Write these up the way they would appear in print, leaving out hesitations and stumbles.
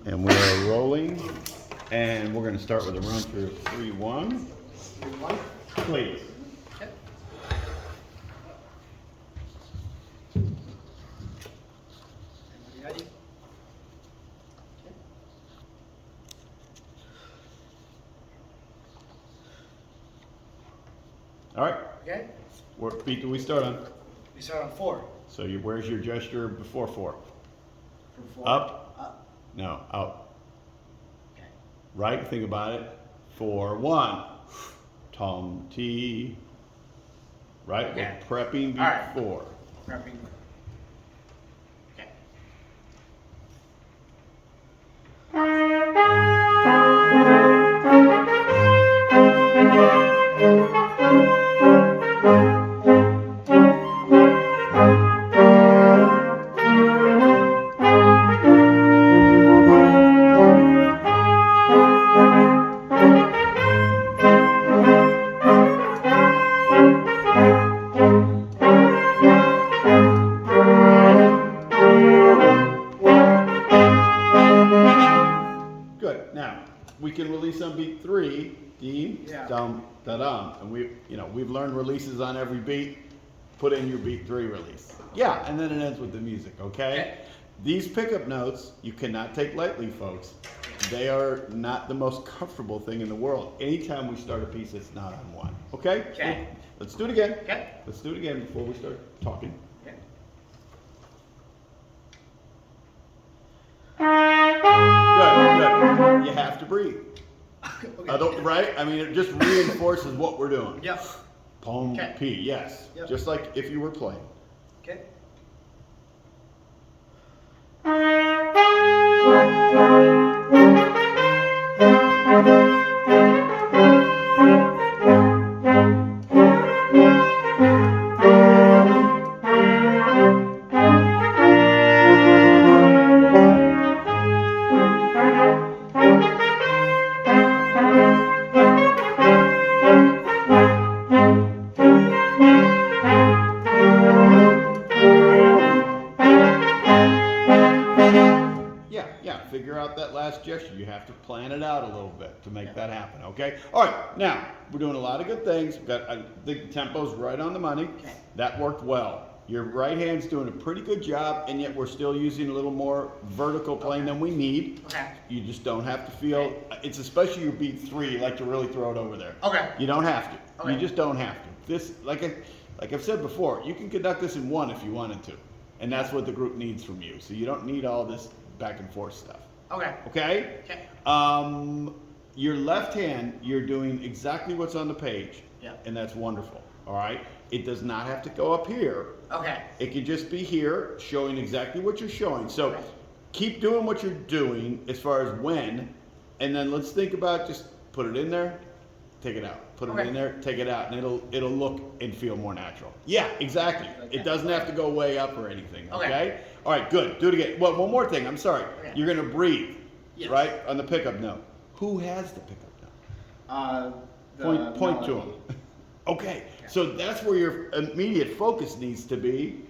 And we are rolling, and we're going to start with a run through of 3-1. 3-1. Please. Okay. Ready? Okay. All right. Okay. What beat do we start on? We start on 4. So where's your gesture before 4? From 4. Up? Up. No, out. Okay. Right? Think about it. 4-1. Tom T. Right? Okay. We're prepping beat All right. 4. Prepping. Okay. Good. Now, we can release on beat 3, Dean. Yeah. Dum, da-dum. And we've learned releases on every beat. Put in your beat 3 release. Yeah, and then it ends with the music, okay? Okay. These pickup notes, you cannot take lightly, folks. They are not the most comfortable thing in the world. Anytime we start a piece, it's not on 1. Okay? Okay. Let's do it again. Okay. Let's do it again before we start talking. Okay. Good. You have to breathe. Okay. Right? I mean, it just reinforces what we're doing. Yep. Pom, Okay. P, yes. Yep. Just like if you were playing. Okay. Yeah, figure out that last gesture. You have to plan it out a little bit to make that happen, okay? All right, now, we're doing a lot of good things. We've got, I think the tempo's right on the money. Okay. That worked well. Your right hand's doing a pretty good job, and yet we're still using a little more vertical playing than we need. Okay. You just don't have to feel, it's especially your beat 3, you like to really throw it over there. Okay. You don't have to. Okay. You just don't have to. This, like I've said before, you can conduct this in 1 if you wanted to. And that's what the group needs from you. So you don't need all this back and forth stuff. Okay. Okay? Okay. Your left hand, you're doing exactly what's on the page. Yeah. And that's wonderful. All right? It does not have to go up here. Okay. It can just be here, showing exactly what you're showing. So Okay. keep doing what you're doing as far as when, and then let's think about just put it in there, take it out. Put it Okay. in there, take it out, and it'll look and feel more natural. Yeah, exactly. Okay. It doesn't have to go way up or anything. Okay. Okay. All right. Good. Do it again. Well, one more thing. I'm sorry. Okay. You're gonna breathe, Yes. right, on the pickup note. Who has the pickup note? The Point to melody. him. Okay. So that's where your immediate focus needs to be.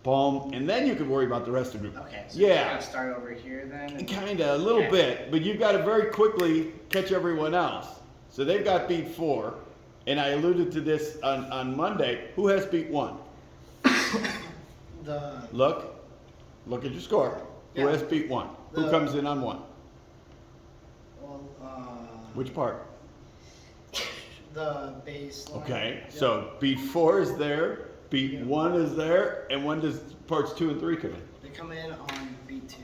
Boom, and then you can worry about the rest of the group. Okay. So Yeah. we're gonna start over here then. and- Kinda, a little Okay. bit, but you've got to very quickly catch everyone else. So they've got beat 4, and I alluded to this on Monday. Who has beat 1? The Look at your score. Who Yeah. has beat 1? Who The- comes in on 1? well, Which part? the bass line. Okay, Yep. so beat 4 is there, beat 1 is there, and when does parts 2 and 3 come in? They come in on beat 2.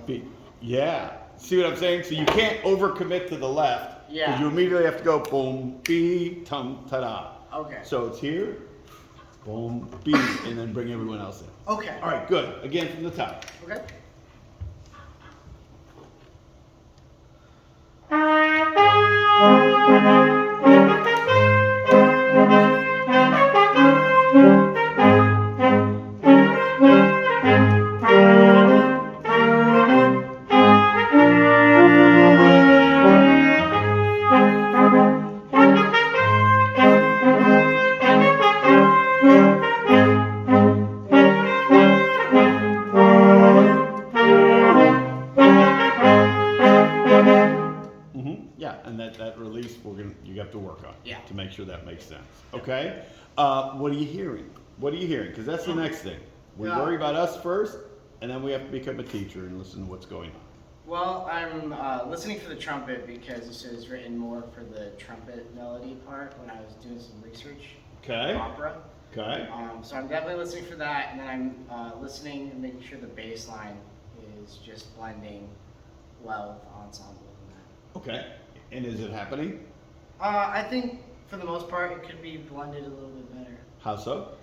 Beat, yeah. See what I'm saying? So you can't overcommit to the left. Yeah. Because you immediately have to go boom, beat, tum, ta-da. Okay. So it's here, boom, beat, and then bring everyone else in. Okay. All right, good. Again from the top. Okay. and that release, you have to work on. Yeah. To make sure that makes sense, okay? What are you hearing? What are you hearing? Because that's the next thing. We Yeah. worry about us first, and then we have to become a teacher and listen to what's going on. Well, I'm listening for the trumpet because this is written more for the trumpet melody part when I was doing some research. Okay. Opera. Okay? So I'm definitely listening for that, and then I'm listening and making sure the bass line is just blending well with the ensemble and that. Okay. And is it happening? I think for the most part it could be blended a little bit better. How so?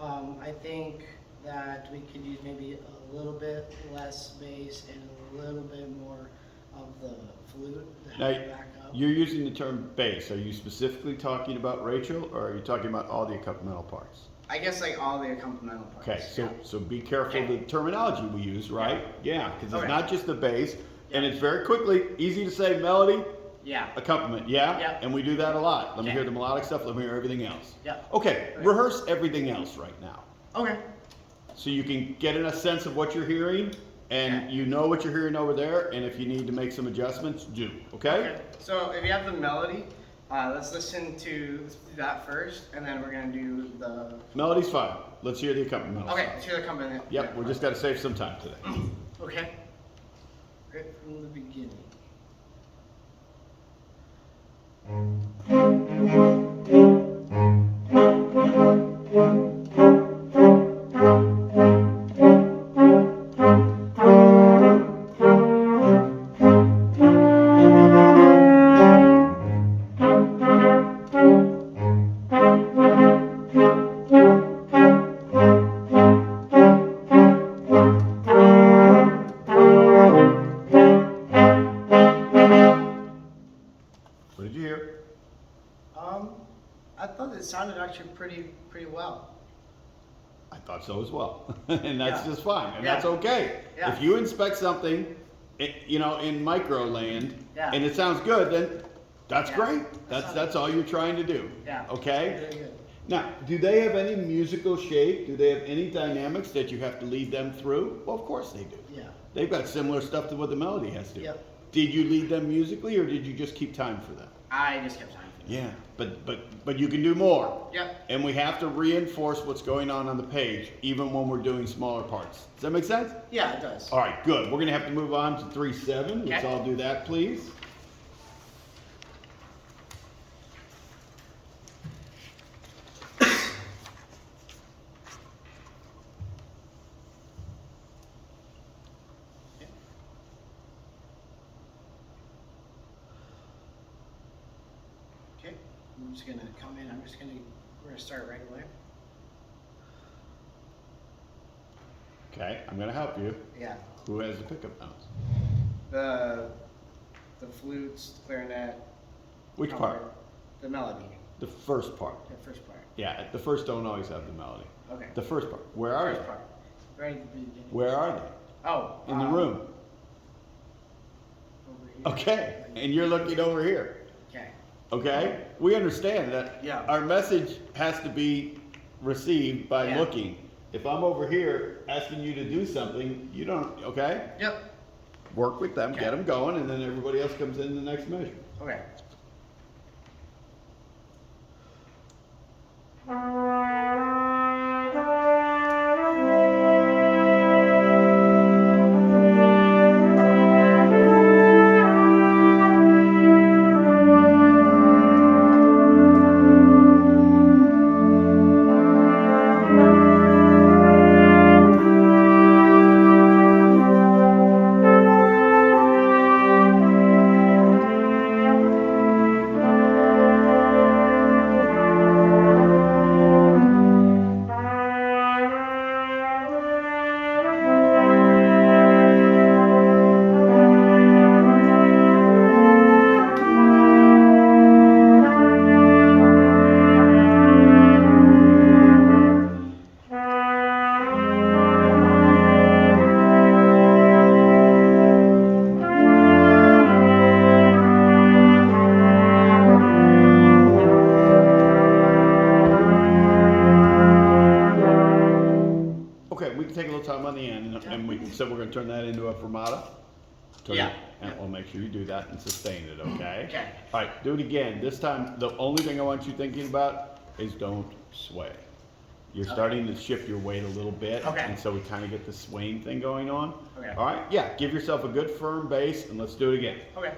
I think that we could use maybe a little bit less bass and a little bit more of the flute to Now, help it back up. you're using the term bass. Are you specifically talking about Rachel, or are you talking about all the accompanimental parts? I guess like all the accompanimental parts. Okay, yeah. so be careful Okay. the terminology we use, right? Yeah, because it's Okay. not just the bass, and Yeah. it's very quickly easy to say melody, Yeah. accompaniment, yeah? Yeah. And we do that a lot. Let me Okay. hear the melodic stuff, let me hear everything else. Yeah. Okay, Okay. rehearse everything else right now. Okay. So you can get in a sense of what you're hearing, and Okay. you know what you're hearing over there, and if you need to make some adjustments, do, okay? So if you have the melody, let's listen to that first, and then we're gonna do the. Melody's fine. Let's hear the accompaniment. Okay, let's hear the accompaniment. Yep, we just gotta save some time today. Okay. Right from the beginning. What did you hear? I thought it sounded actually pretty well. I thought so as well. And that's Yeah. just fine, and Yeah. that's okay. Yeah. If you inspect something, in micro land, Yeah. and it sounds good, then that's Yeah. great. That That's sounds all you're trying to do. Yeah. Okay? Very good. Now, do they have any musical shape? Do they have any dynamics that you have to lead them through? Well, of course they do. Yeah. They've got similar stuff to what the melody has to. Yep. Did you lead them musically, or did you just keep time for them? I just kept time for that. Yeah, but you can do more. Yep. And we have to reinforce what's going on the page, even when we're doing smaller parts. Does that make sense? Yeah, it does. All right, good. We're gonna have to move on to 3/7. Let's Okay. all do that, please. Okay. I'm just gonna come in. We're gonna start right away. Okay, I'm gonna help you. Yeah. Who has the pickup notes? The flutes, clarinet. Which trumpet, part? The melody. The first part. The first part. Yeah, the first don't always have the melody. Okay. The first part. Where are First they? part. Right at the beginning. Where are they? Oh. In the room. Over here. Okay, and you're looking over here. Okay. Okay? We understand that Yeah. our message has to be received by Yeah. looking. If I'm over here asking you to do something, you don't, okay? Yep. Work with them, Okay. get them going, and then everybody else comes in the next measure. Okay. Okay, we can take a little time on the end, and we said we're gonna turn that into a fermata. Turn Yeah. it. and we'll make sure you do that and sustain it, okay? Okay. All right, do it again. This time, the only thing I want you thinking about is don't sway. You're starting to shift your weight a little bit, Okay. and so we kind of get the swaying thing going on. Okay. All right, yeah, give yourself a good firm base, and let's do it again. Okay.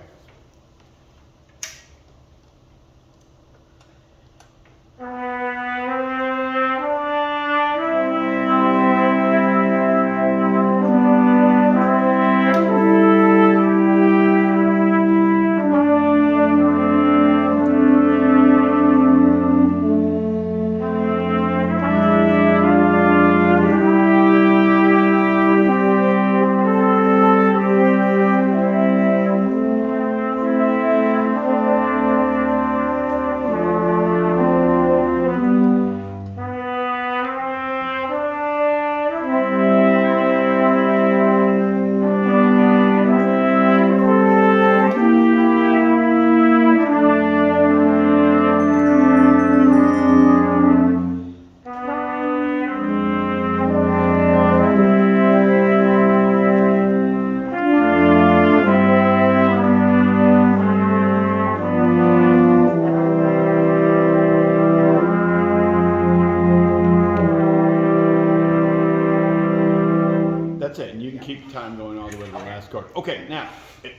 That's it, and you can keep time going all the way to the last chord. Okay, now,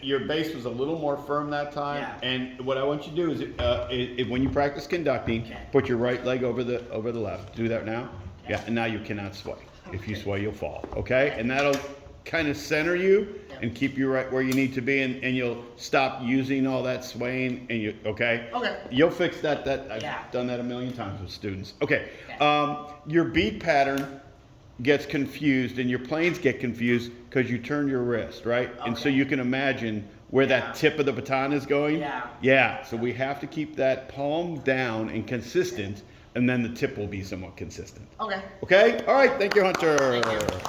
your bass was a little more firm that time, Yeah. and what I want you to do is when you practice conducting, Okay. put your right leg over the left. Do that now? Yeah, and now you cannot sway. If you sway, you'll fall, okay? And that'll kind of center you Yep. and keep you right where you need to be, and you'll stop using all that swaying, and okay? Okay. You'll fix that, I've Yeah. done that a million times with students. Okay, Okay. your beat pattern gets confused and your planes get confused because you turn your wrist, right? And so Okay. you can imagine where Yeah. that tip of the baton is going. Yeah. Yeah, so we have to keep that palm down and consistent, and then the tip will be somewhat consistent. Okay. Okay? All right, thank you, Hunter. Thank you.